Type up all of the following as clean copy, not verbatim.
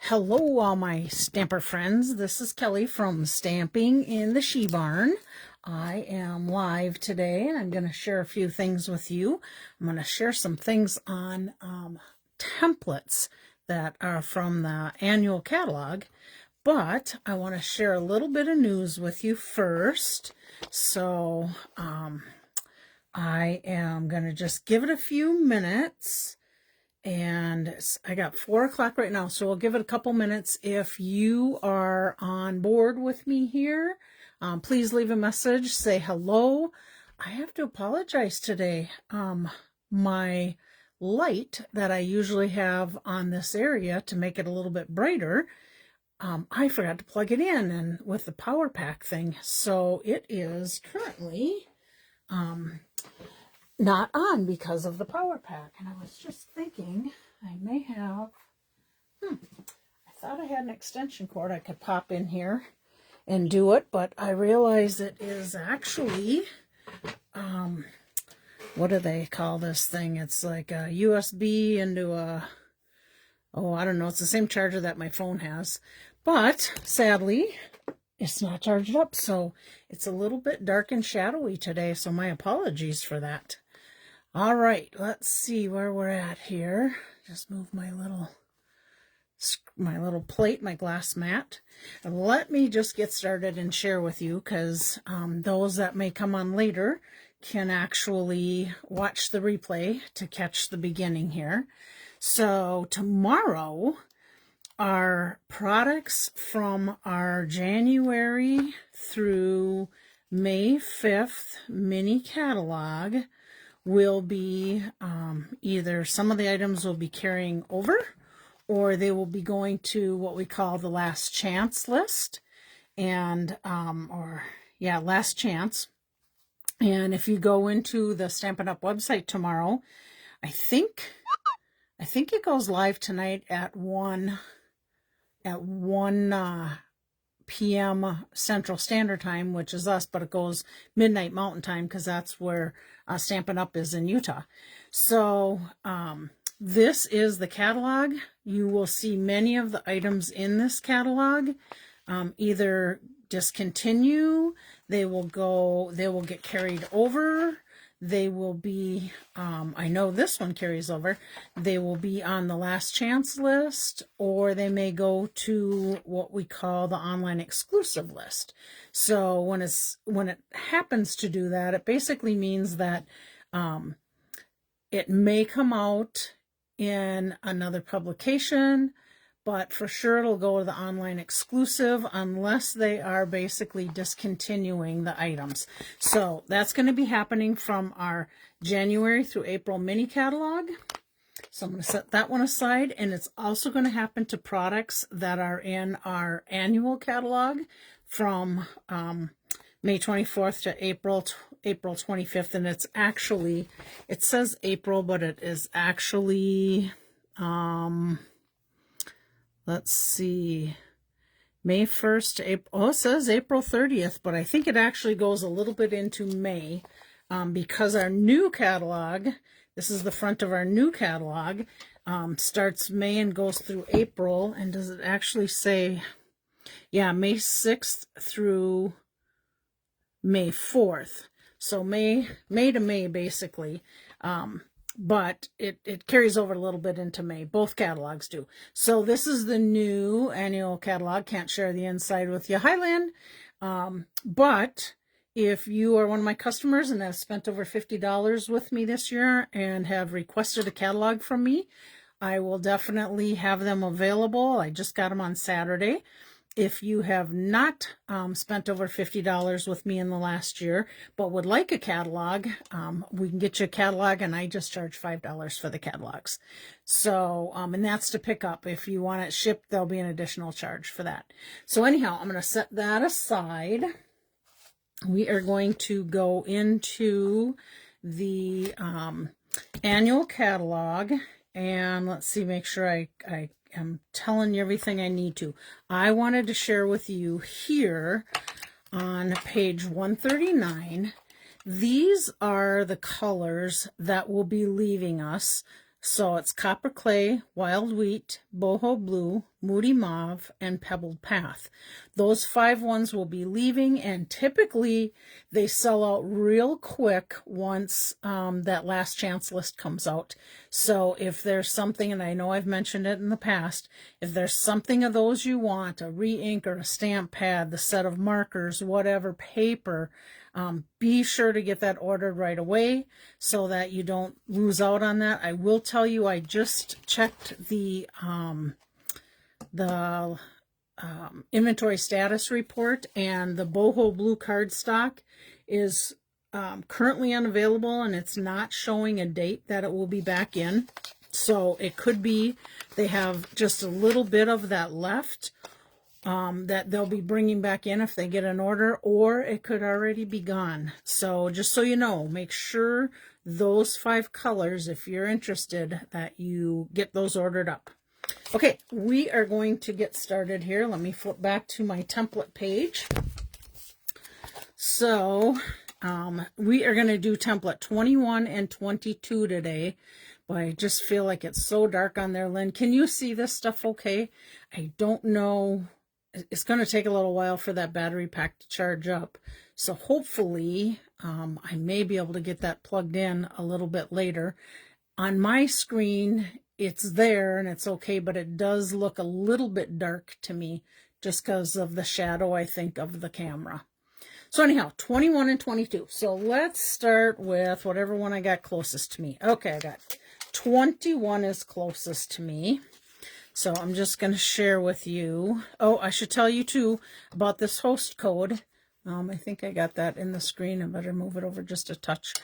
Hello, all my stamper friends. This is Kelly from Stamping in the She Barn. I am live today, and I'm going to share a few things with you. I'm going to share some things on templates that are from the annual catalog, but I want to share a little bit of news with you first. So I am going to just give it a few minutes. And I got 4 o'clock right now, so we'll give it a couple minutes. If you are on board with me here, please leave a message, say hello. I have to apologize today. My light that I usually have on this area to make it a little bit brighter, I forgot to plug it in and with the power pack thing. So it is currently not on because of the power pack. And I was just thinking I may have, I thought I had an extension cord I could pop in here and do it, but I realize it is actually, what do they call this thing? It's like a USB into a, I don't know, it's the same charger that my phone has, but sadly, it's not charged up, so it's a little bit dark and shadowy today, so my apologies for that. All right, let's see where we're at here. Just move my little plate, my glass mat. And let me just get started and share with you, because those that may come on later can actually watch the replay to catch the beginning here. So tomorrow, our products from our January through May 5th mini catalog will be either some of the items will be carrying over, or they will be going to what we call the last chance list, and last chance. And if you go into the Stampin' Up website tomorrow, I think it goes live tonight at 1 p.m. Central Standard Time, which is us, but it goes midnight Mountain Time because that's where Stampin' Up is in Utah. So this is the catalog. You will see many of the items in this catalog either discontinue, they will get carried over, they will be, I know this one carries over, they will be on the last chance list, or they may go to what we call the online exclusive list. So when it happens to do that, it basically means that it may come out in another publication, but for sure it'll go to the online exclusive unless they are basically discontinuing the items. So that's going to be happening from our January through April mini catalog. So I'm going to set that one aside, and it's also going to happen to products that are in our annual catalog from May 24th to April 25th, and it's actually, it says April, but it is actually, let's see, May 1st to April, it says April 30th, but I think it actually goes a little bit into May, because our new catalog, this is the front of our new catalog, starts May and goes through April, and does it actually say, yeah, May 6th through May 4th. So May to May, basically. But it carries over a little bit into May. Both catalogs do. So this is the new annual catalog. Can't share the inside with you, Highland. But if you are one of my customers and have spent over $50 with me this year and have requested a catalog from me, I will definitely have them available. I just got them on Saturday. If you have not spent over $50 with me in the last year, but would like a catalog, we can get you a catalog, and I just charge $5 for the catalogs. So, and that's to pick up. If you want it shipped, there'll be an additional charge for that. So anyhow, I'm going to set that aside. We are going to go into the annual catalog, and let's see, make sure I am telling you everything I need to. I wanted to share with you here on page 139. These are the colors that will be leaving us So it's Copper Clay, Wild Wheat, Boho Blue, Moody Mauve, and Pebbled Path. Those 5 ones will be leaving, and typically they sell out real quick once that last chance list comes out. So if there's something, and I know I've mentioned it in the past, if there's something of those you want, a re-ink or a stamp pad, the set of markers, whatever, paper, be sure to get that ordered right away so that you don't lose out on that. I will tell you, I just checked the inventory status report, and the Boho Blue cardstock is currently unavailable, and it's not showing a date that it will be back in. So it could be they have just a little bit of that left, that they'll be bringing back in if they get an order, or it could already be gone. So just so you know, make sure those 5 colors, if you're interested, that you get those ordered up. Okay, we are going to get started here. Let me flip back to my template page. So we are going to do template 21 and 22 today. But I just feel like it's so dark on there, Lynn. Can you see this stuff okay? I don't know. It's going to take a little while for that battery pack to charge up. So hopefully I may be able to get that plugged in a little bit later. On my screen, it's there and it's okay, but it does look a little bit dark to me just because of the shadow, I think, of the camera. So anyhow, 21 and 22. So let's start with whatever one I got closest to me. Okay, I got 21 is closest to me. So I'm just going to share with you. Oh, I should tell you too about this host code. I think I got that in the screen. I better move it over just a touch.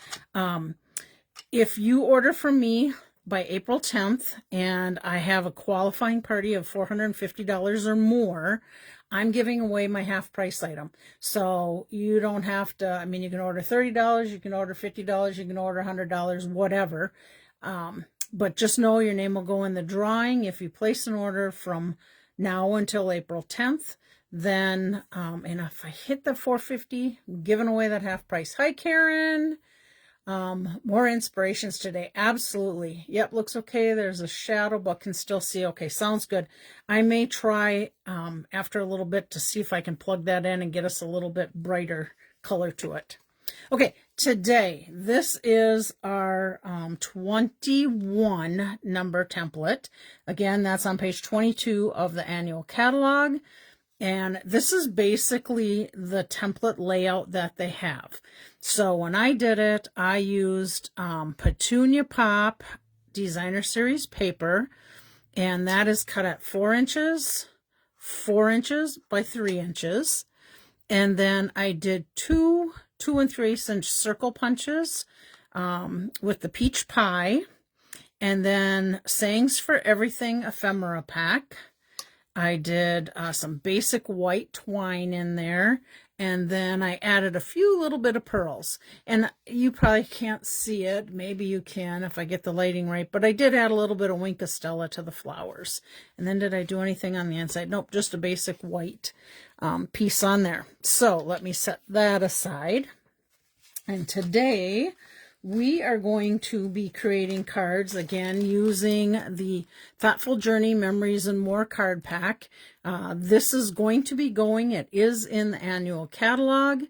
If you order from me by April 10th and I have a qualifying party of $450 or more, I'm giving away my half price item. So you don't have to, I mean, you can order $30, you can order $50, you can order $100, whatever. But just know your name will go in the drawing if you place an order from now until April 10th. Then, and if I hit the 450, I'm giving away that half price. Hi, Karen. More inspirations today. Absolutely. Yep, looks okay. There's a shadow, but can still see. Okay, sounds good. I may try after a little bit to see if I can plug that in and get us a little bit brighter color to it. Okay, today, this is our 21 number template. Again, that's on page 22 of the annual catalog. And this is basically the template layout that they have. So when I did it, I used Petunia Pop Designer Series paper, and that is cut at 4 inches, 4 inches by 3 inches. And then I did two 2 3/8 inch circle punches with the peach pie, and then Sayings for Everything ephemera pack. I did some basic white twine in there, and then I added a few little bit of pearls. And you probably can't see it. Maybe you can if I get the lighting right, but I did add a little bit of Wink of Stella to the flowers. And then did I do anything on the inside? Nope, just a basic white piece on there. So let me set that aside. And today we are going to be creating cards again using the Thoughtful Journey Memories and More card pack. This is going to be going, it is in the annual catalog,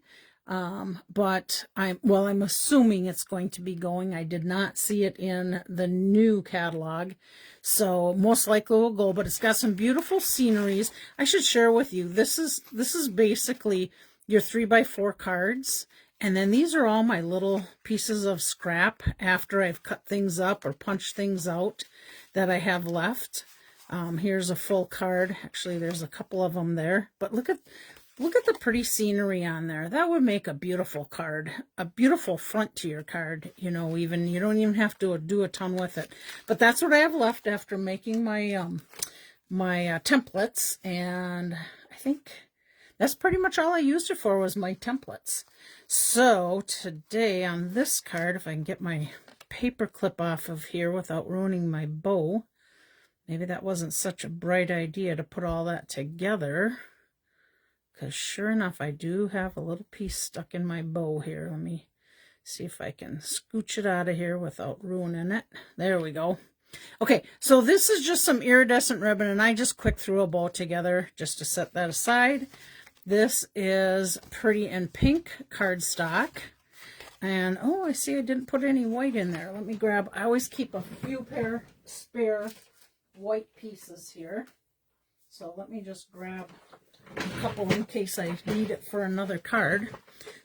but I'm assuming it's going to be going. I did not see it in the new catalog, so most likely will go, but it's got some beautiful sceneries. I should share with you, this is basically your 3x4 cards. And then these are all my little pieces of scrap after I've cut things up or punched things out that I have left. Here's a full card. Actually, there's a couple of them there. But look at the pretty scenery on there. That would make a beautiful card, a beautiful front to your card. You know, even you don't even have to do a ton with it. But that's what I have left after making my my templates, and I think that's pretty much all I used it for was my templates. So today on this card, if I can get my paper clip off of here without ruining my bow, maybe that wasn't such a bright idea to put all that together, because sure enough, I do have a little piece stuck in my bow here. Let me see if I can scooch it out of here without ruining it. There we go. Okay, so this is just some iridescent ribbon, and I just quick threw a bow together just to set that aside. This is Pretty in Pink cardstock. And, oh, I see I didn't put any white in there. Let me grab, I always keep a few pair spare white pieces here. So let me just grab a couple in case I need it for another card.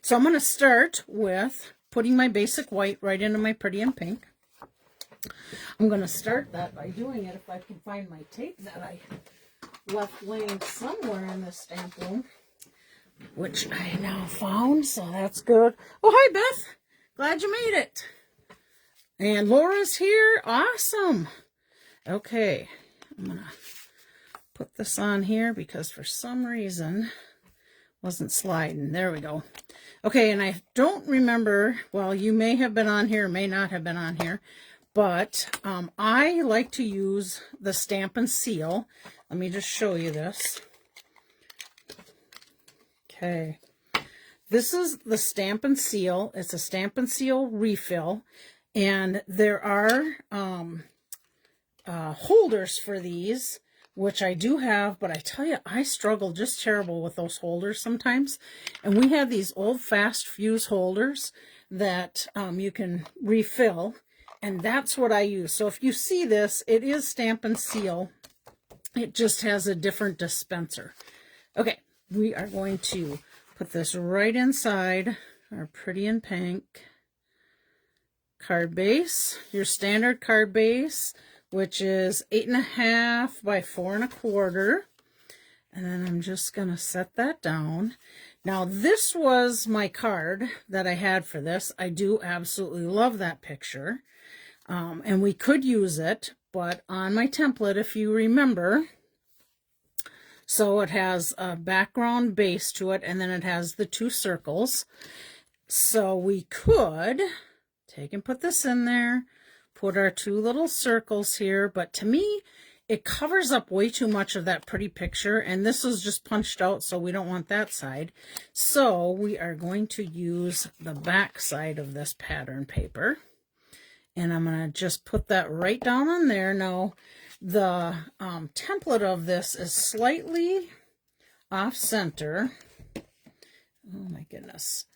So I'm going to start with putting my basic white right into my Pretty in Pink. I'm going to start that by doing it if I can find my tape that I left laying somewhere in this stamp room, which I now found, so that's good. Oh, hi, Beth. Glad you made it. And Laura's here. Awesome. Okay, I'm going to put this on here because for some reason wasn't sliding. There we go. Okay, and I don't remember, well, you may have been on here, may not have been on here, but I like to use the Stampin' Seal. Let me just show you this. Okay. This is the Stampin' Seal. It's a Stampin' Seal refill. And there are holders for these, which I do have, but I tell you, I struggle just terrible with those holders sometimes. And we have these old fast fuse holders that you can refill. And that's what I use. So if you see this, it is Stampin' Seal. It just has a different dispenser. Okay, we are going to put this right inside our Pretty in Pink card base. Your standard card base, which is 8.5 by 4 1/4. And then I'm just going to set that down. Now, this was my card that I had for this. I do absolutely love that picture. And we could use it, but on my template, if you remember, so it has a background base to it, and then it has the 2 circles. So we could take and put this in there, put our 2 little circles here, but to me, it covers up way too much of that pretty picture, and this is just punched out, so we don't want that side. So we are going to use the back side of this pattern paper. And I'm going to just put that right down on there. Now, the template of this is slightly off-center. Oh, my goodness.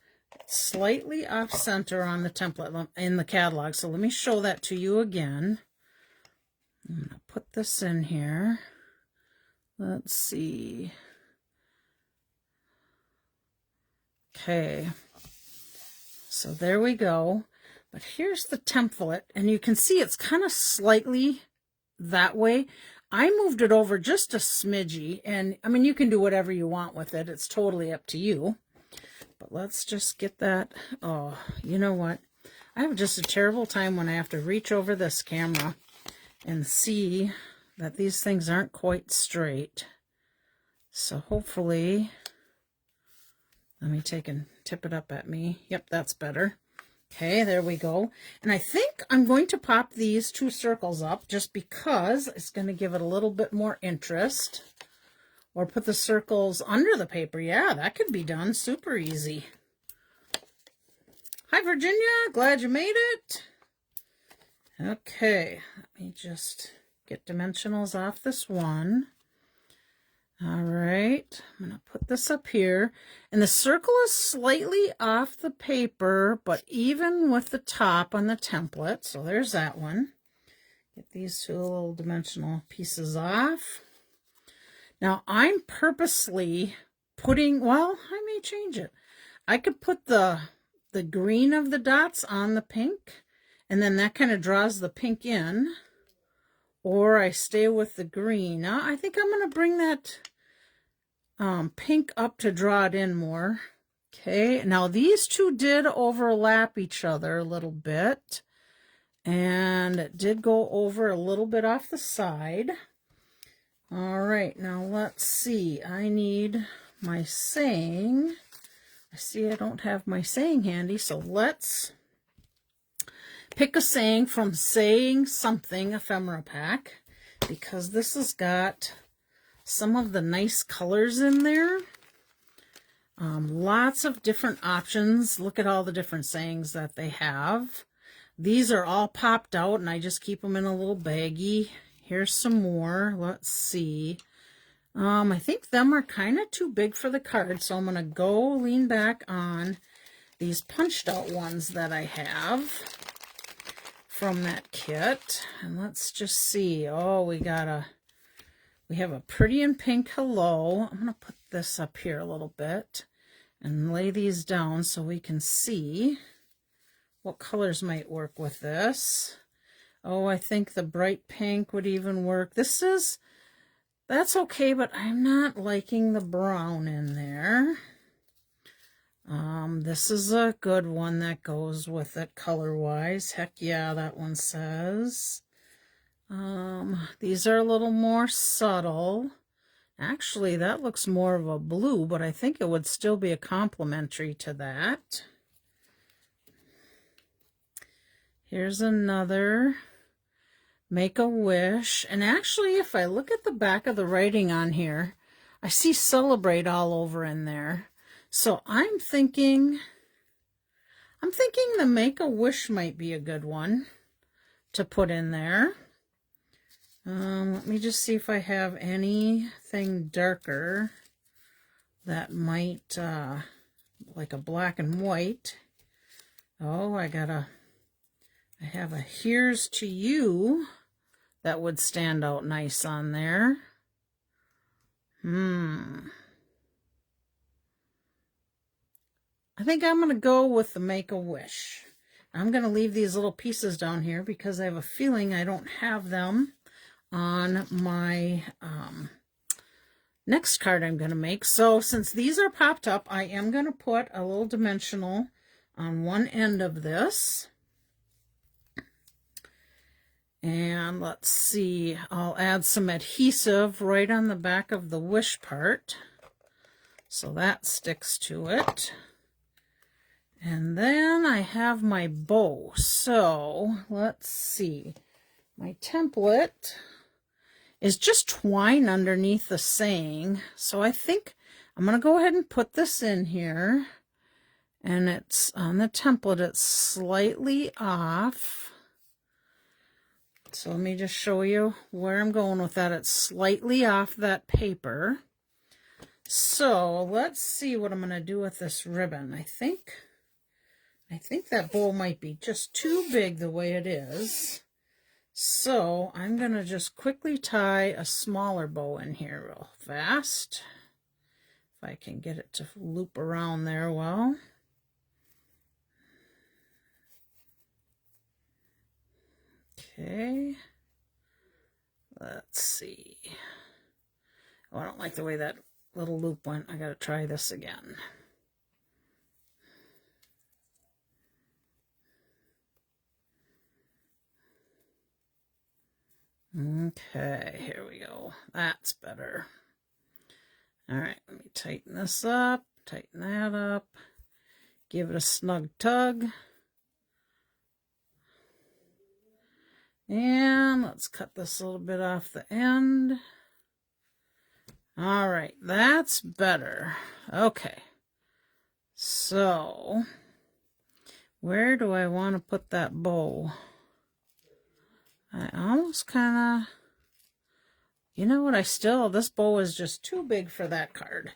Slightly off-center on the template in the catalog. So let me show that to you again. I'm going to put this in here. Let's see. Okay. So there we go. But here's the template, and you can see it's kind of slightly that way. I moved it over just a smidgy, and I mean, you can do whatever you want with it. It's totally up to you. But let's just get that. Oh, you know what? I have just a terrible time when I have to reach over this camera and see that these things aren't quite straight. So hopefully, let me take and tip it up at me. Yep, that's better. Okay, there we go. And I think I'm going to pop these 2 circles up just because it's going to give it a little bit more interest. Or put the circles under the paper. Yeah, that could be done super easy. Hi, Virginia. Glad you made it. Okay, let me just get dimensionals off this one. All right, I'm going to put this up here. And the circle is slightly off the paper, but even with the top on the template. So there's that one. Get these 2 little dimensional pieces off. Now, I'm purposely putting, well, I may change it. I could put the green of the dots on the pink, and then that kind of draws the pink in. Or I stay with the green. Now, I think I'm going to bring that pink up to draw it in more. Okay, now these 2 did overlap each other a little bit, and it did go over a little bit off the side. All right, now let's see. I need my saying. I see I don't have my saying handy, so let's pick a saying from Saying Something Ephemera Pack, because this has got some of the nice colors in there. Lots of different options. Look at all the different sayings that they have. These are all popped out, and I just keep them in a little baggie. Here's some more. Let's see. I think them are kind of too big for the card, so I'm going to go lean back on these punched out ones that I have from that kit. And let's just see. Oh, we have a pretty in pink hello. I'm going to put this up here a little bit and lay these down so we can see what colors might work with this. Oh, I think the bright pink would even work. That's okay, but I'm not liking the brown in there. This is a good one that goes with it color-wise. Heck yeah, that one says. These are a little more subtle. Actually, that looks more of a blue, but I think it would still be a complementary to that. Here's another Make-A-Wish. And actually, if I look at the back of the writing on here, I see Celebrate all over in there. So I'm thinking the Make-A-Wish might be a good one to put in there. Let me just see if I have anything darker that might, like a black and white. Oh, I have a Here's to You that would stand out nice on there. I think I'm going to go with the Make-A-Wish. I'm going to leave these little pieces down here because I have a feeling I don't have them on my next card I'm going to make. So since these are popped up, I am going to put a little dimensional on one end of this. And let's see, I'll add some adhesive right on the back of the wish part, so that sticks to it. And then I have my bow. So let's see, my template is just twine underneath the saying. So I think I'm going to go ahead and put this in here. And it's on the template, it's slightly off. So let me just show you where I'm going with that. It's slightly off that paper. So let's see what I'm going to do with this ribbon. I think that bow might be just too big the way it is. So I'm going to just quickly tie a smaller bow in here real fast. If I can get it to loop around there well. Okay, let's see. Oh, I don't like the way that little loop went. I gotta try this again. Okay, here we go. That's better. All right, let me tighten this up, tighten that up, give it a snug tug. And let's cut this a little bit off the end. All right, that's better. Okay, so where do I want to put that bow? I almost kind of, you know what, this bow is just too big for that card.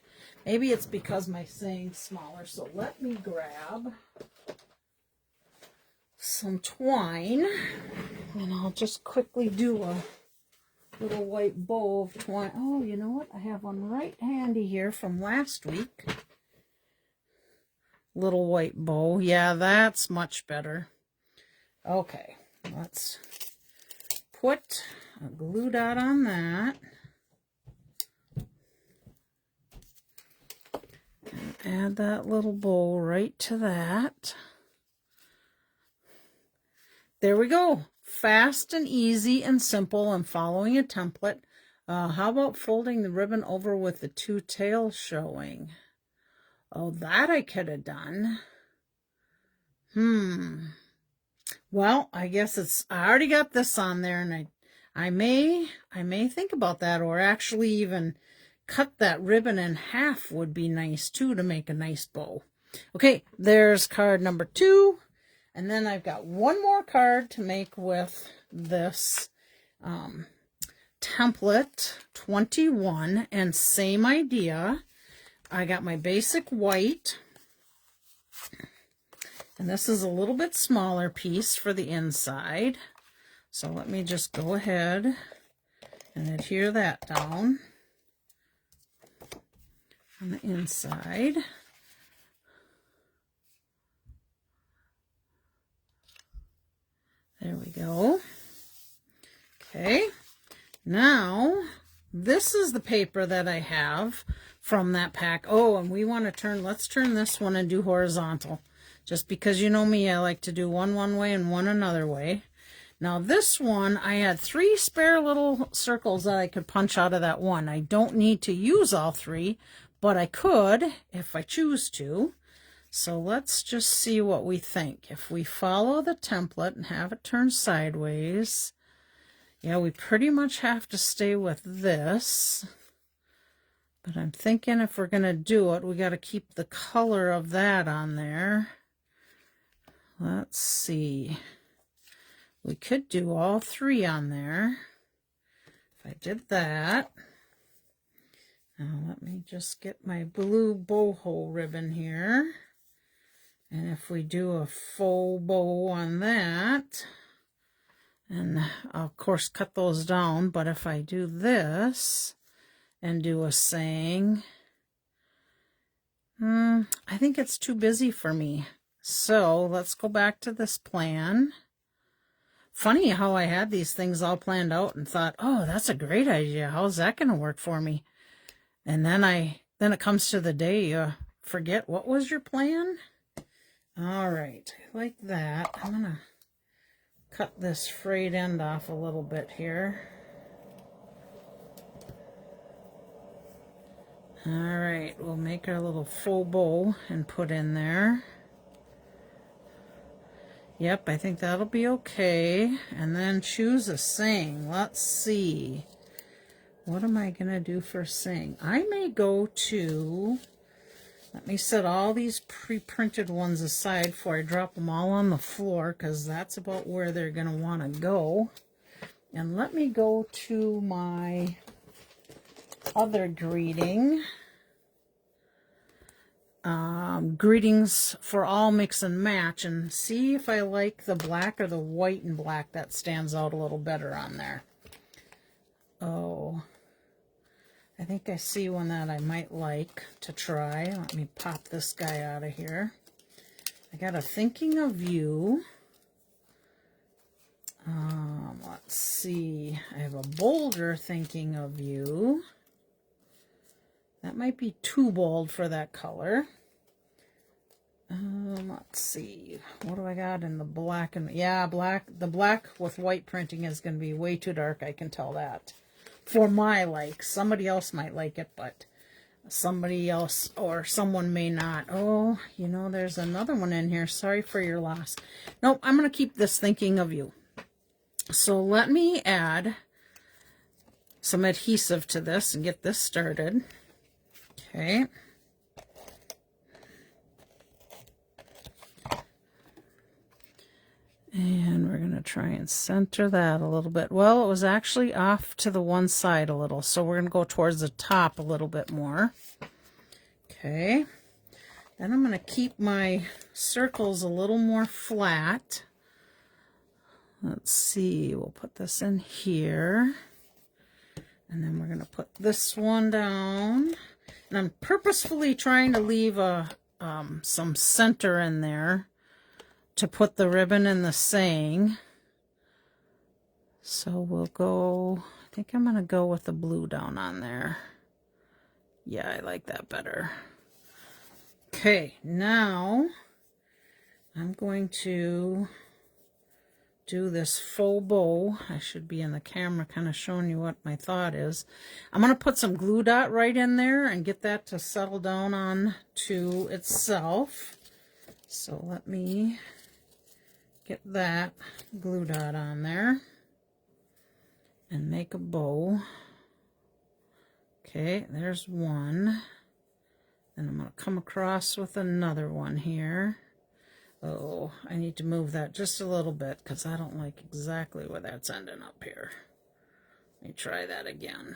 Maybe it's because my saying's smaller, so let me grab some twine, and I'll just quickly do a little white bow of twine. Oh, you know what? I have one right handy here from last week. Little white bow. Yeah, that's much better. Okay, let's put a glue dot on that. And add that little bow right to that. There we go. Fast and easy and simple and following a template. How about folding the ribbon over with the two tails showing? Oh, that I could have done. Well, I guess I already got this on there, and I may think about that, or actually even cut that ribbon in half would be nice too to make a nice bow. Okay, there's card number 2. And then I've got one more card to make with this template 21, and same idea. I got my basic white, and this is a little bit smaller piece for the inside. So let me just go ahead and adhere that down on the inside. There we go. Okay, now this is the paper that I have from that pack. Oh, and we want to turn, let's turn this one and do horizontal. Just because you know me, I like to do one way and one another way. Now this one, I had 3 spare little circles that I could punch out of that one. I don't need to use all 3, but I could if I choose to. So let's just see what we think. If we follow the template and have it turn sideways, yeah, we pretty much have to stay with this. But I'm thinking if we're going to do it, we got to keep the color of that on there. Let's see. We could do all 3 on there. If I did that. Now let me just get my blue boho ribbon here. And if we do a faux bow on that, and I'll of course cut those down, but if I do this and do a saying, I think it's too busy for me. So let's go back to this plan. Funny how I had these things all planned out and thought, oh, that's a great idea. How's that going to work for me? And then it comes to the day you forget, what was your plan? All right, like that. I'm going to cut this frayed end off a little bit here. All right, we'll make our little faux bow and put in there. Yep, I think that'll be okay. And then choose a saying. Let's see. What am I going to do for saying? I may go to... Let me set all these pre-printed ones aside before I drop them all on the floor, because that's about where they're going to want to go. And let me go to my other greeting. Greetings for all mix and match, and see if I like the black or the white and black that stands out a little better on there. Oh, I think I see one that I might like to try. Let me pop this guy out of here. I got a thinking of you. Let's see. I have a bolder thinking of you. That might be too bold for that color. Let's see. What do I got in the black? And yeah, black. The black with white printing is going to be way too dark. I can tell that. For my like. Somebody else might like it, but somebody else or someone may not. Oh, you know, there's another one in here. Sorry for your loss. Nope, I'm going to keep this thinking of you. So let me add some adhesive to this and get this started. Okay. And we're going to try and center that a little bit. Well, it was actually off to the one side a little, so we're going to go towards the top a little bit more. Okay. Then I'm going to keep my circles a little more flat. Let's see, we'll put this in here. And then we're going to put this one down. And I'm purposefully trying to leave some center in there to put the ribbon and the saying. So we'll go, I think I'm going to go with the blue down on there. Yeah, I like that better. Okay, now I'm going to do this faux bow. I should be in the camera kind of showing you what my thought is. I'm going to put some glue dot right in there and get that to settle down on to itself. So let me get that glue dot on there and make a bow. Okay, there's one. Then I'm going to come across with another one here. Oh, I need to move that just a little bit because I don't like exactly where that's ending up here. Let me try that again.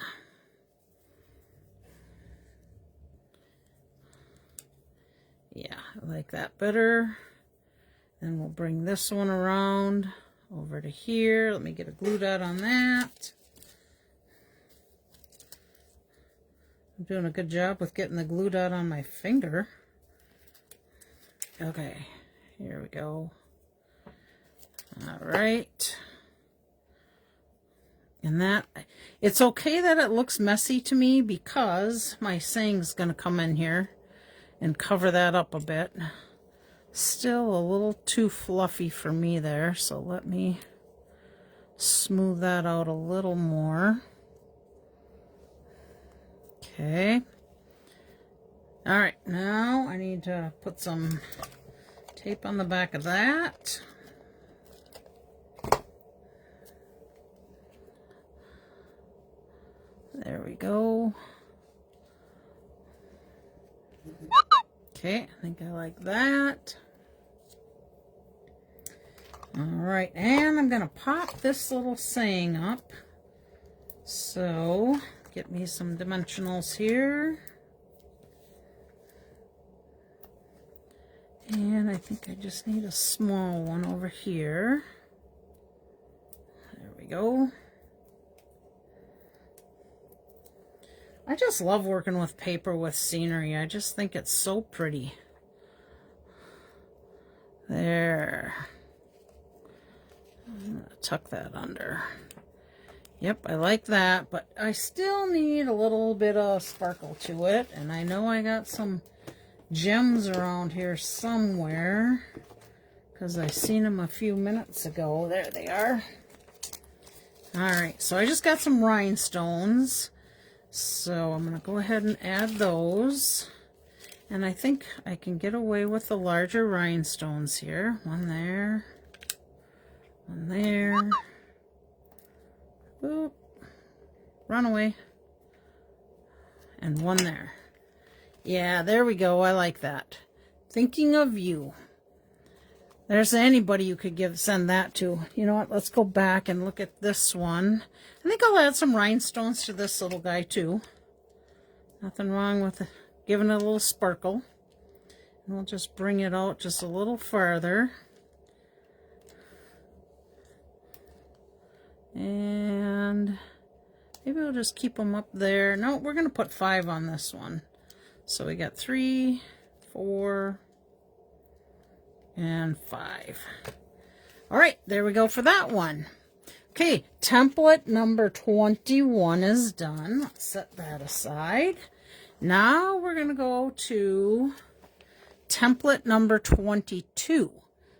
Yeah, I like that better. Then we'll bring this one around over to here. Let me get a glue dot on that. I'm doing a good job with getting the glue dot on my finger. Okay, here we go. All right. And that, it's okay that it looks messy to me because my saying's going to come in here and cover that up a bit. Still a little too fluffy for me there, so let me smooth that out a little more. Okay. All right, now I need to put some tape on the back of that. There we go. Okay, I think I like that. All right, and I'm going to pop this little saying up. So, get me some dimensionals here. And I think I just need a small one over here. There we go. I just love working with paper with scenery. I just think it's so pretty. There. I'm gonna tuck that under. Yep, I like that, but I still need a little bit of sparkle to it. And I know I got some gems around here somewhere because I seen them a few minutes ago. There they are. All right, so I just got some rhinestones. So I'm going to go ahead and add those. And I think I can get away with the larger rhinestones here. One there. One there. Oop. Run away. And one there. Yeah, there we go. I like that. Thinking of you. There's anybody you could send that to. You know what? Let's go back and look at this one. I think I'll add some rhinestones to this little guy too. Nothing wrong with giving it a little sparkle. And we'll just bring it out just a little farther. And maybe we'll just keep them up there. No, we're going to put 5 on this one. So we got 3, 4, and 5. All right, there we go for that one. Okay, template number 21 is done. Let's set that aside. Now we're going to go to template number 22.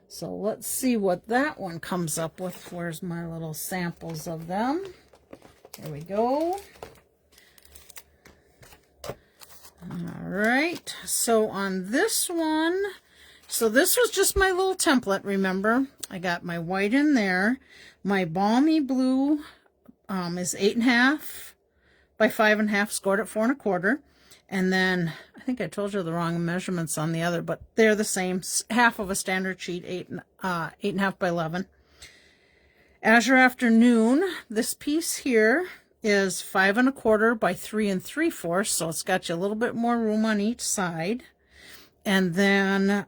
So let's see what that one comes up with. Where's my little samples of them? There we go. All right, so on this one, so this was just my little template, remember? I got my white in there. My balmy blue is 8.5 by 5.5, scored at 4 1/4. And then, I think I told you the wrong measurements on the other, but they're the same. Half of a standard sheet, 8.5 by 11. Azure Afternoon, this piece here is 5 1/4 by 3 3/4, so it's got you a little bit more room on each side. And then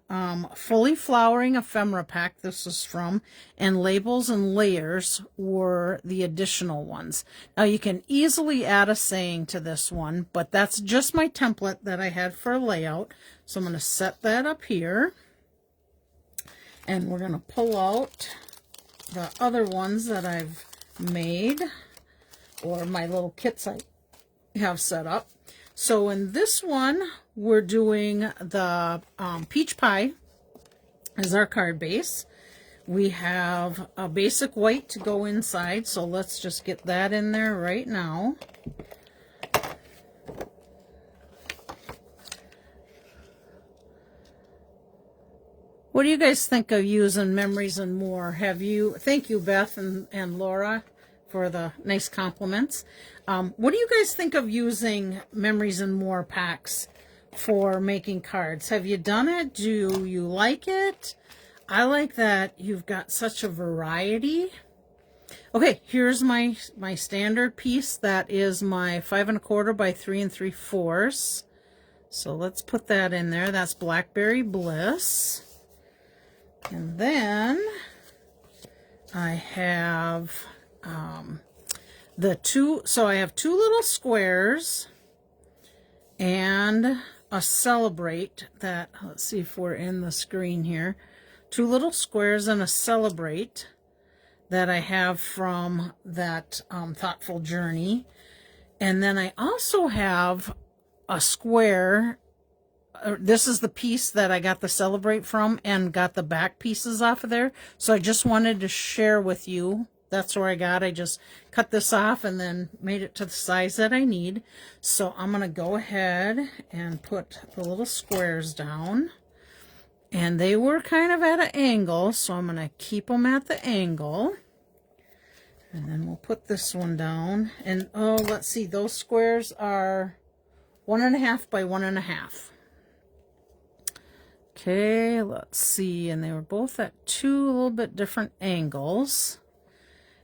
Fully Flowering Ephemera Pack, this is from, and Labels and Layers were the additional ones. Now you can easily add a saying to this one, but that's just my template that I had for a layout. So I'm going to set that up here. And we're going to pull out the other ones that I've made, or my little kits I have set up. So in this one, we're doing the peach pie as our card base. We have a basic white to go inside, so let's just get that in there right now. What do you guys think of using Memories and More? Thank you, Beth and Laura, for the nice compliments. What do you guys think of using Memories and More packs for making cards? Have you done it? Do you like it? I like that you've got such a variety. Okay, here's my standard piece. That is my 5 1/4 by 3 3/4. So let's put that in there. That's Blackberry Bliss. And then I have I have 2 little squares and a Celebrate that, let's see if we're in the screen here. 2 little squares and a Celebrate that I have from that Thoughtful Journey. And then I also have a square. This is the piece that I got the Celebrate from and got the back pieces off of there. So I just wanted to share with you. That's where I got. I just cut this off and then made it to the size that I need. So I'm going to go ahead and put the little squares down. And they were kind of at an angle, so I'm going to keep them at the angle. And then we'll put this one down. And oh, let's see, those squares are 1 1/2 by 1 1/2. Okay, let's see, and they were both at 2 a little bit different angles.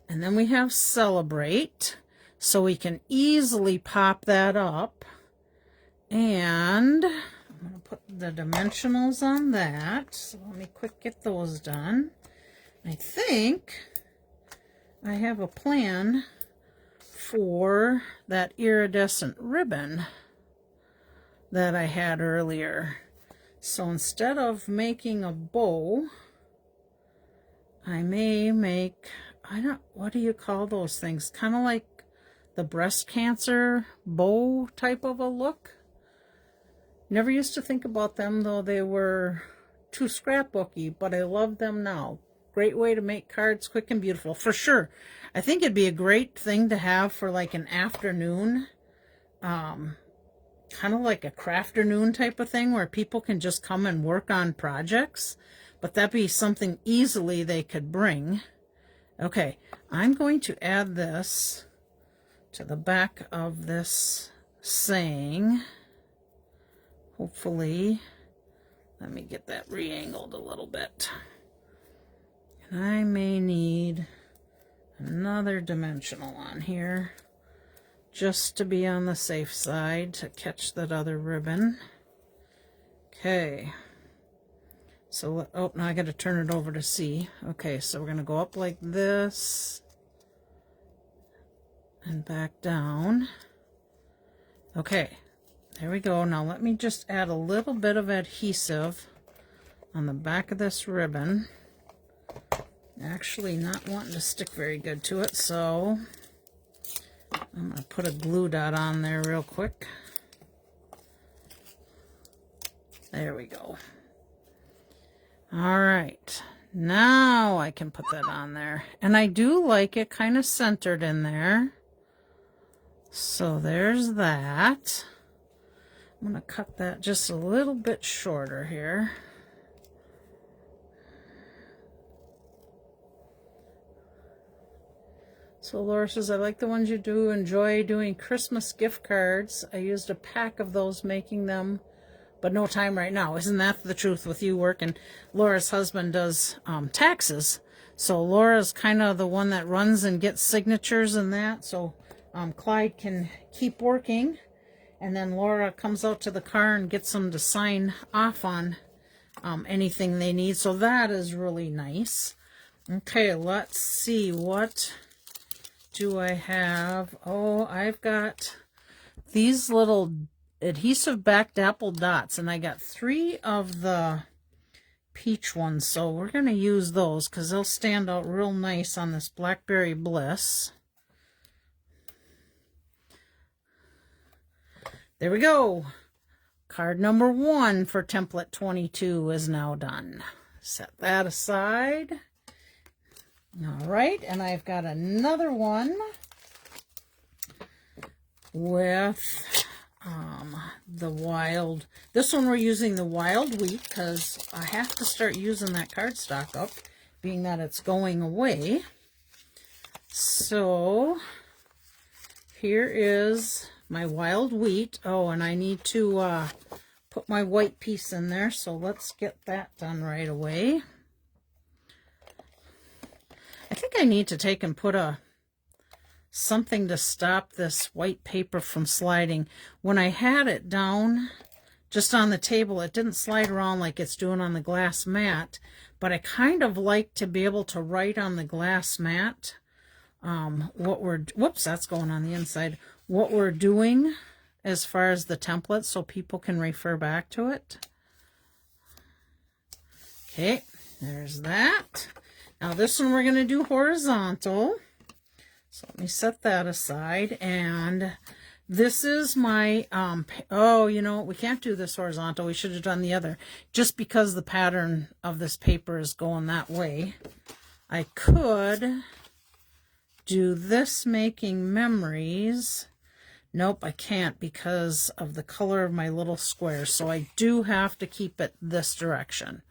And then we have Celebrate, so we can easily pop that up. And I'm going to put the dimensionals on that. So let me quick get those done. I think I have a plan for that iridescent ribbon that I had earlier. So instead of making a bow, I may make, what do you call those things? Kind of like the breast cancer bow type of a look. Never used to think about them, though they were too scrapbooky, but I love them now. Great way to make cards quick and beautiful, for sure. I think it'd be a great thing to have for like an afternoon, kind of like a crafternoon type of thing where people can just come and work on projects. But that'd be something easily they could bring. Okay, I'm going to add this to the back of this saying. Hopefully, let me get that re-angled a little bit. And I may need another dimensional on here just to be on the safe side to catch that other ribbon. Okay. So, oh, now I got to turn it over to see. Okay, so we're going to go up like this and back down. Okay, there we go. Now let me just add a little bit of adhesive on the back of this ribbon. Actually not wanting to stick very good to it, so I'm going to put a glue dot on there real quick. There we go. All right, now I can put that on there. And I do like it kind of centered in there. So there's that. I'm going to cut that just a little bit shorter here. So Laura says, I like the ones you do. Enjoy doing Christmas gift cards. I used a pack of those making them, but no time right now. Isn't that the truth with you working? Laura's husband does taxes. So Laura's kind of the one that runs and gets signatures and that. So Clyde can keep working. And then Laura comes out to the car and gets them to sign off on anything they need. So that is really nice. Okay, let's see. What do I have? Oh, I've got these little adhesive backed apple dots, and I got 3 of the peach ones, so we're going to use those because they'll stand out real nice on this Blackberry Bliss. There we go. Card number 1 for template 22 is now done. Set that aside. All right, and I've got another one with the wild. This one we're using the wild wheat because I have to start using that cardstock up, being that it's going away. So here is my wild wheat. Oh, and I need to put my white piece in there, so let's get that done right away. I think I need to take and put something to stop this white paper from sliding. When I had it down just on the table, it didn't slide around like it's doing on the glass mat, but I kind of like to be able to write on the glass mat whoops, that's going on the inside, what we're doing as far as the template so people can refer back to it. Okay, there's that. Now this one we're going to do horizontal. So let me set that aside. And this is my, oh, you know, we can't do this horizontal. We should have done the other. Just because the pattern of this paper is going that way. I could do this making memories. Nope, I can't because of the color of my little square. So I do have to keep it this direction.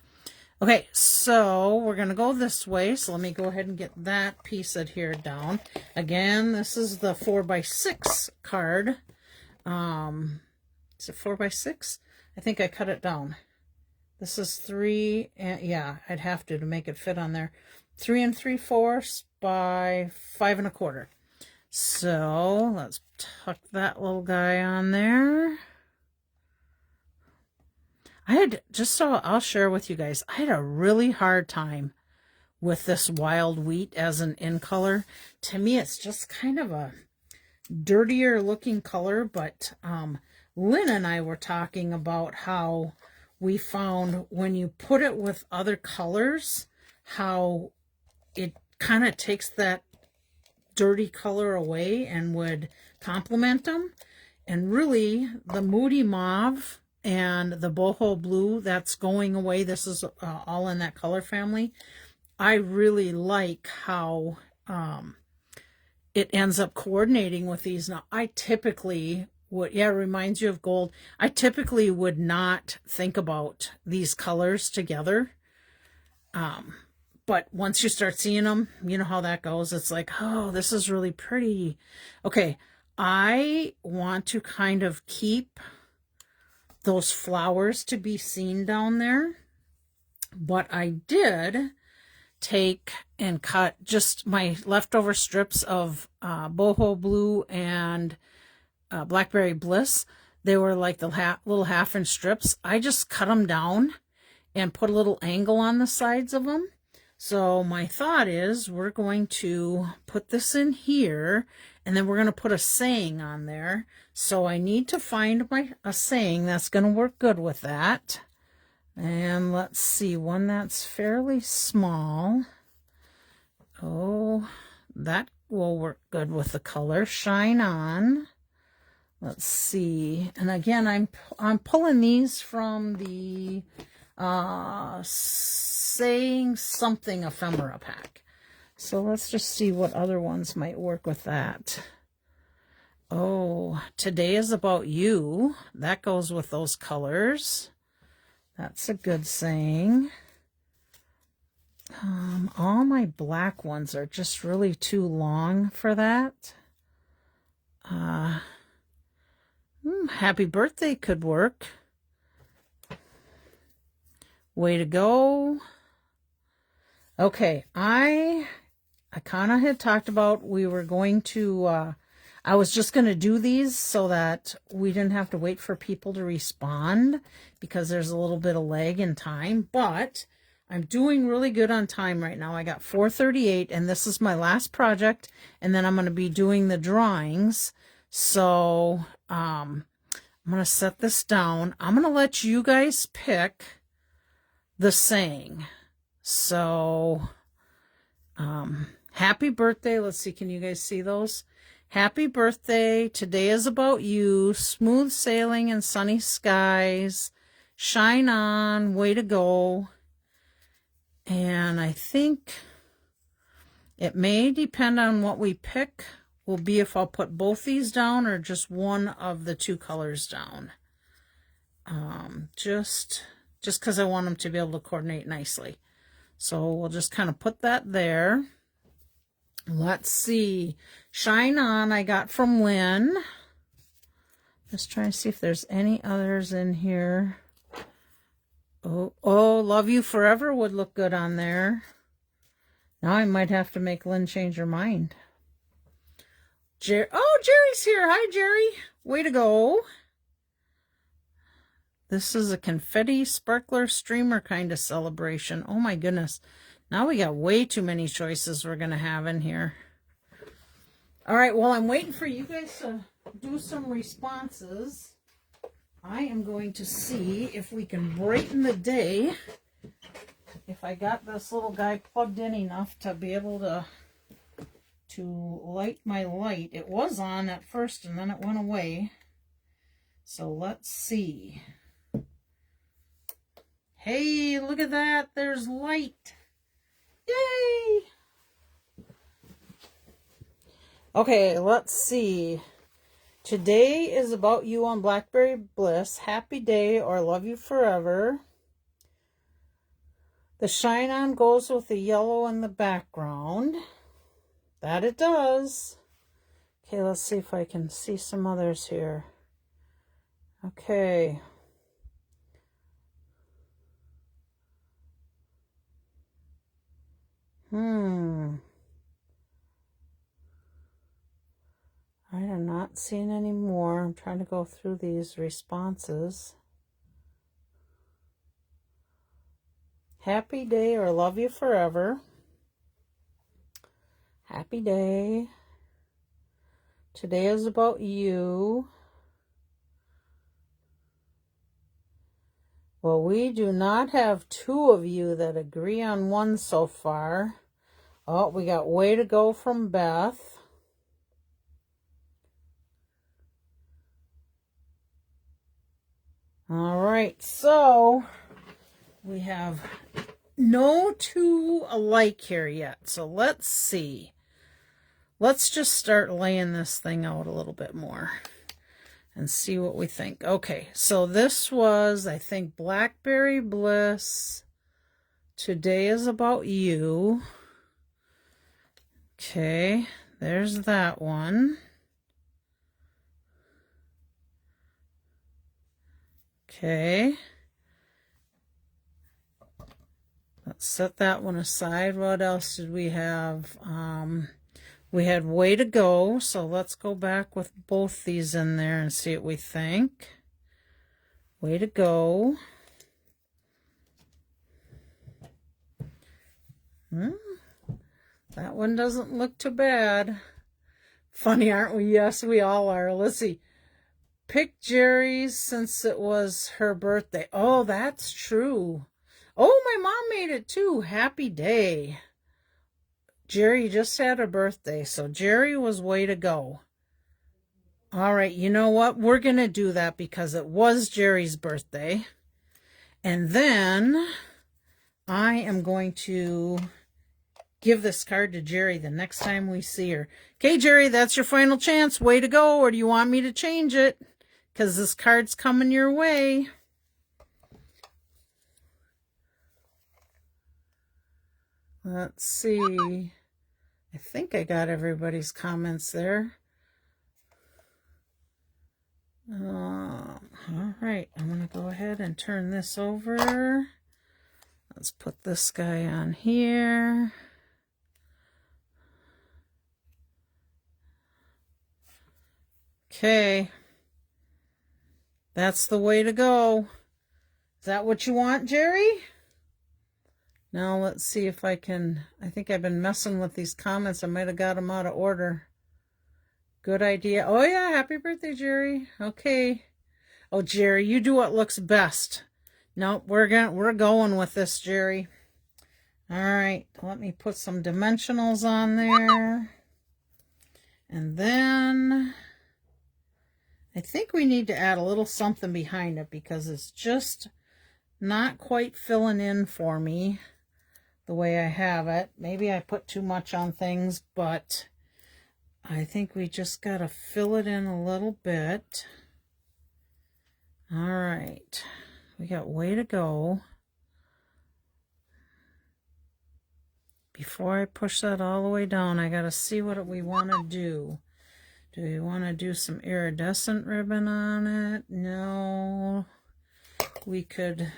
Okay, so we're going to go this way. So let me go ahead and get that piece adhered down. Again, this is the 4x6 card. Is it 4x6? I think I cut it down. This is 3, and yeah, I'd have to make it fit on there. 3 3/4 by 5 1/4. So let's tuck that little guy on there. I'll share with you guys, I had a really hard time with this wild wheat as an in color. To me, it's just kind of a dirtier looking color, but Lynn and I were talking about how we found when you put it with other colors, how it kind of takes that dirty color away and would complement them. And really, the Moody Mauve and the boho blue, that's going away. This is all in that color family. I really like how it ends up coordinating with these. Now, I typically would, yeah, it reminds you of gold. I typically would not think about these colors together. But once you start seeing them, you know how that goes. It's like, oh, this is really pretty. Okay, I want to kind of keep those flowers to be seen down there. But I did take and cut just my leftover strips of boho blue and blackberry bliss. They were like the little half-inch strips. I just cut them down and put a little angle on the sides of them. So my thought is we're going to put this in here, and then we're going to put a saying on there. So I need to find a saying that's going to work good with that. And let's see, one that's fairly small. Oh, that will work good with the color. Shine on. Let's see. And again, I'm pulling these from the Saying Something ephemera pack. So let's just see what other ones might work with that. Oh, Today is About You. That goes with those colors. That's a good saying. All my black ones are just really too long for that. Happy Birthday could work. Way to go. Okay, I kind of had talked about we were going to, I was just going to do these so that we didn't have to wait for people to respond because there's a little bit of lag in time, but I'm doing really good on time right now. I got 4:38 and this is my last project, and then I'm going to be doing the drawings. So I'm going to set this down. I'm going to let you guys pick the saying. So happy birthday. Let's see, can you guys see those? Happy birthday. Today is about you. Smooth sailing and sunny skies. Shine on. Way to go. And I think it may depend on what we pick. Will be if I'll put both these down or just one of the two colors down. Just because I want them to be able to coordinate nicely. So we'll just kind of put that there. Let's see. Shine On I got from Lynn. Just trying to see if there's any others in here. Oh, Love You Forever would look good on there. Now I might have to make Lynn change her mind. Oh, Jerry's here. Hi, Jerry. Way to go. This is a confetti sparkler streamer kind of celebration. Oh my goodness. Now we got way too many choices we're going to have in here. All right, well, I'm waiting for you guys to do some responses. I am going to see if we can brighten the day. If I got this little guy plugged in enough to be able to light my light. It was on at first and then it went away. So let's see. Hey, look at that. There's light. Yay! Okay, let's see. Today is about you on Blackberry Bliss. Happy day or love you forever. The shine on goes with the yellow in the background. That it does. Okay, let's see if I can see some others here. Okay. I am not seeing any more. I'm trying to go through these responses. Happy day or love you forever. Happy day. Today is about you. Well, we do not have two of you that agree on one so far. Oh, we got way to go from Beth. All right, so we have no two alike here yet. So let's see. Let's just start laying this thing out a little bit more and see what we think. Okay, so this was, I think, Blackberry Bliss. Today is about you. Okay, there's that one. Okay. Let's set that one aside. What else did we have? We had way to go, so let's go back with both these in there and see what we think. Way to go. That one doesn't look too bad. Funny, aren't we? Yes, we all are. Let's see. Pick Jerry's since it was her birthday. Oh, that's true. Oh, my mom made it too. Happy day. Jerry just had a birthday, so Jerry was way to go. All right, you know what? We're going to do that because it was Jerry's birthday. And then I am going to give this card to Jerry the next time we see her. Okay, Jerry, that's your final chance. Way to go. Or do you want me to change it? Because this card's coming your way. Let's see. I think I got everybody's comments there. All right, I'm going to go ahead and turn this over. Let's put this guy on here. Okay. That's the way to go. Is that what you want, Jerry? Now let's see if I can. I think I've been messing with these comments. I might have got them out of order. Good idea. Oh yeah, happy birthday, Jerry. Okay. Oh, Jerry, you do what looks best. Nope, we're going with this, Jerry. All right, let me put some dimensionals on there. And then I think we need to add a little something behind it because it's just not quite filling in for me the way I have it. Maybe I put too much on things, but I think we just got to fill it in a little bit. All right, we got way to go. Before I push that all the way down, I got to see what we want to do. Do we want to do some iridescent ribbon on it? No. We could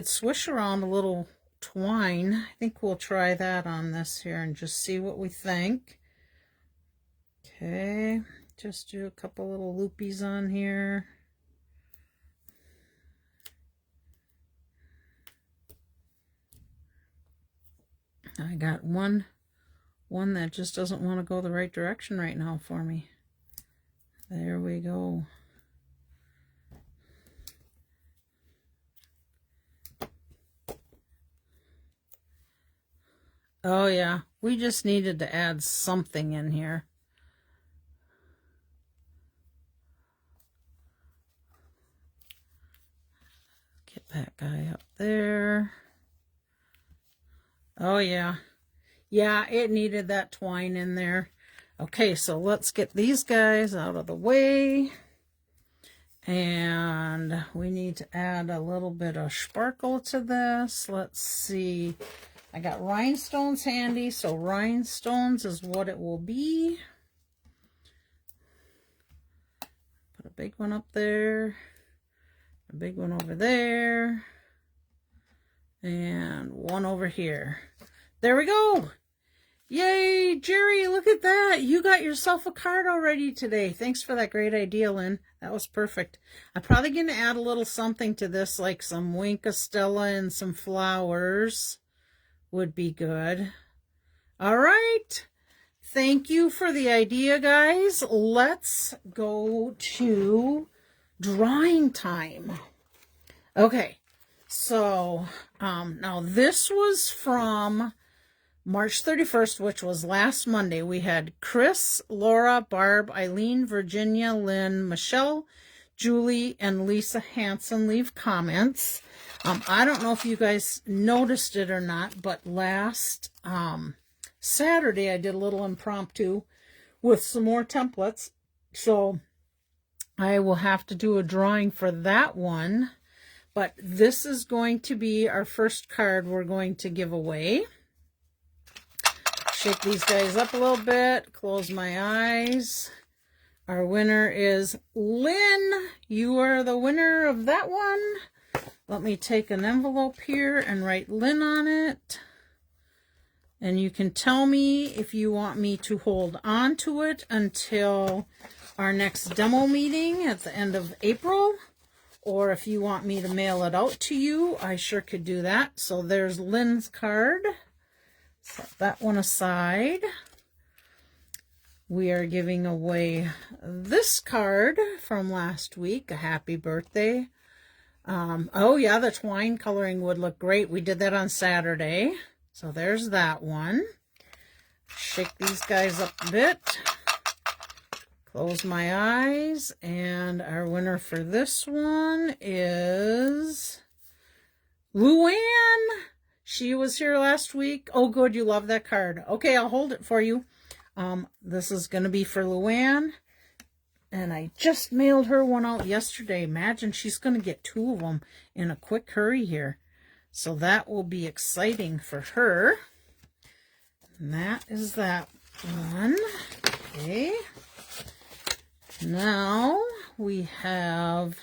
swish around a little twine. I think we'll try that on this here and just see what we think. Okay, just do a couple little loopies on here. I got one that just doesn't want to go the right direction right now for me. There we go. Oh yeah, we just needed to add something in here. Get that guy up there. Oh yeah. Yeah, it needed that twine in there. Okay, so let's get these guys out of the way. And we need to add a little bit of sparkle to this. Let's see. I got rhinestones handy, so rhinestones is what it will be. Put a big one up there. A big one over there. And one over here. There we go. Yay, Jerry, look at that. You got yourself a card already today. Thanks for that great idea, Lynn. That was perfect. I'm probably going to add a little something to this, like some Winka Stella and some flowers would be good. All right. Thank you for the idea, guys. Let's go to drawing time. Okay. So, now this was from March 31st, which was last Monday. We had Chris, Laura, Barb, Eileen, Virginia, Lynn, Michelle, Julie, and Lisa Hanson leave comments. I don't know if you guys noticed it or not, but last Saturday I did a little impromptu with some more templates. So I will have to do a drawing for that one. But this is going to be our first card we're going to give away. Shake these guys up a little bit. Close my eyes. Our winner is Lynn. You are the winner of that one. Let me take an envelope here and write Lynn on it. And you can tell me if you want me to hold on to it until our next demo meeting at the end of April. Or if you want me to mail it out to you, I sure could do that. So there's Lynn's card. Set that one aside. We are giving away this card from last week, a happy birthday. Oh yeah, the twine coloring would look great. We did that on Saturday. So there's that one. Shake these guys up a bit. Close my eyes. And our winner for this one is Luann. She was here last week. Oh, good. You love that card. Okay, I'll hold it for you. This is going to be for Luann. And I just mailed her one out yesterday. Imagine she's going to get 2 of them in a quick hurry here. So that will be exciting for her. And that is that one. Okay. Now we have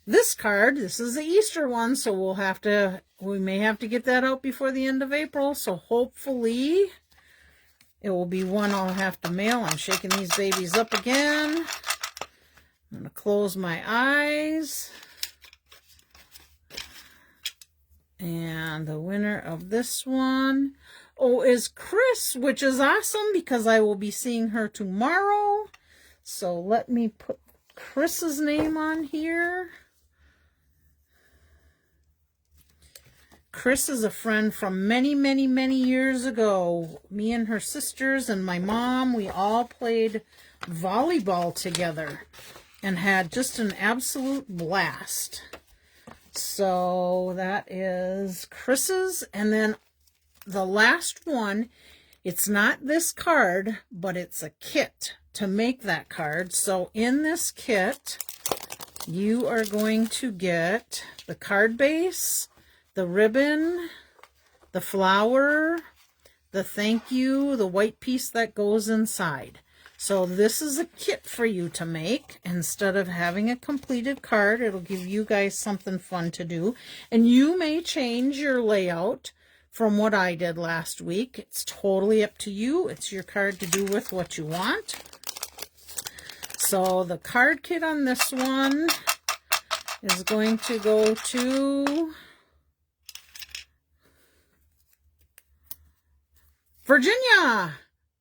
this card. This is the Easter one, so we may have to get that out before the end of April. So hopefully it will be one I'll have to mail. I'm shaking these babies up again. I'm going to close my eyes. And the winner of this one, is Chris, which is awesome because I will be seeing her tomorrow. So let me put Chris's name on here. Chris is a friend from many, many, many years ago. Me and her sisters and my mom, we all played volleyball together and had just an absolute blast. So that is Chris's. And then the last one, it's not this card, but it's a kit to make that card. So in this kit, you are going to get the card base, the ribbon, the flower, the thank you, the white piece that goes inside. So this is a kit for you to make. Instead of having a completed card, it'll give you guys something fun to do. And you may change your layout from what I did last week. It's totally up to you. It's your card to do with what you want. So the card kit on this one is going to go to Virginia.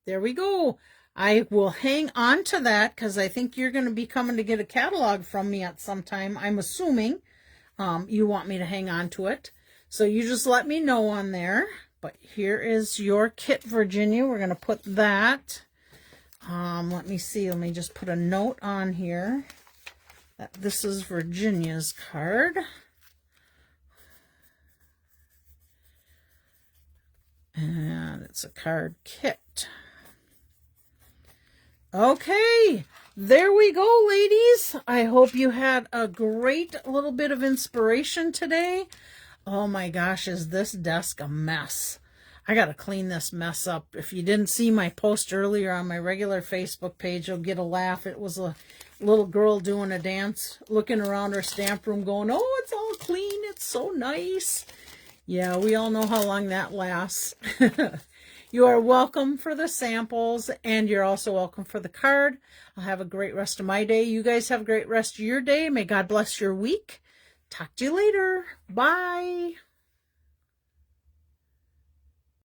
There we go. I will hang on to that because I think you're going to be coming to get a catalog from me at some time. I'm assuming you want me to hang on to it. So you just let me know on there. But here is your kit, Virginia. We're going to put that. Let me see. Let me just put a note on here that this is Virginia's card. And it's a card kit. Okay, there we go, ladies. I hope you had a great little bit of inspiration today. Oh my gosh, is this desk a mess? I got to clean this mess up. If you didn't see my post earlier on my regular Facebook page, you'll get a laugh. It was a little girl doing a dance, looking around her stamp room going, oh, it's all clean. It's so nice. Yeah, we all know how long that lasts. You are welcome for the samples, and you're also welcome for the card. I'll have a great rest of my day. You guys have a great rest of your day. May God bless your week. Talk to you later. Bye.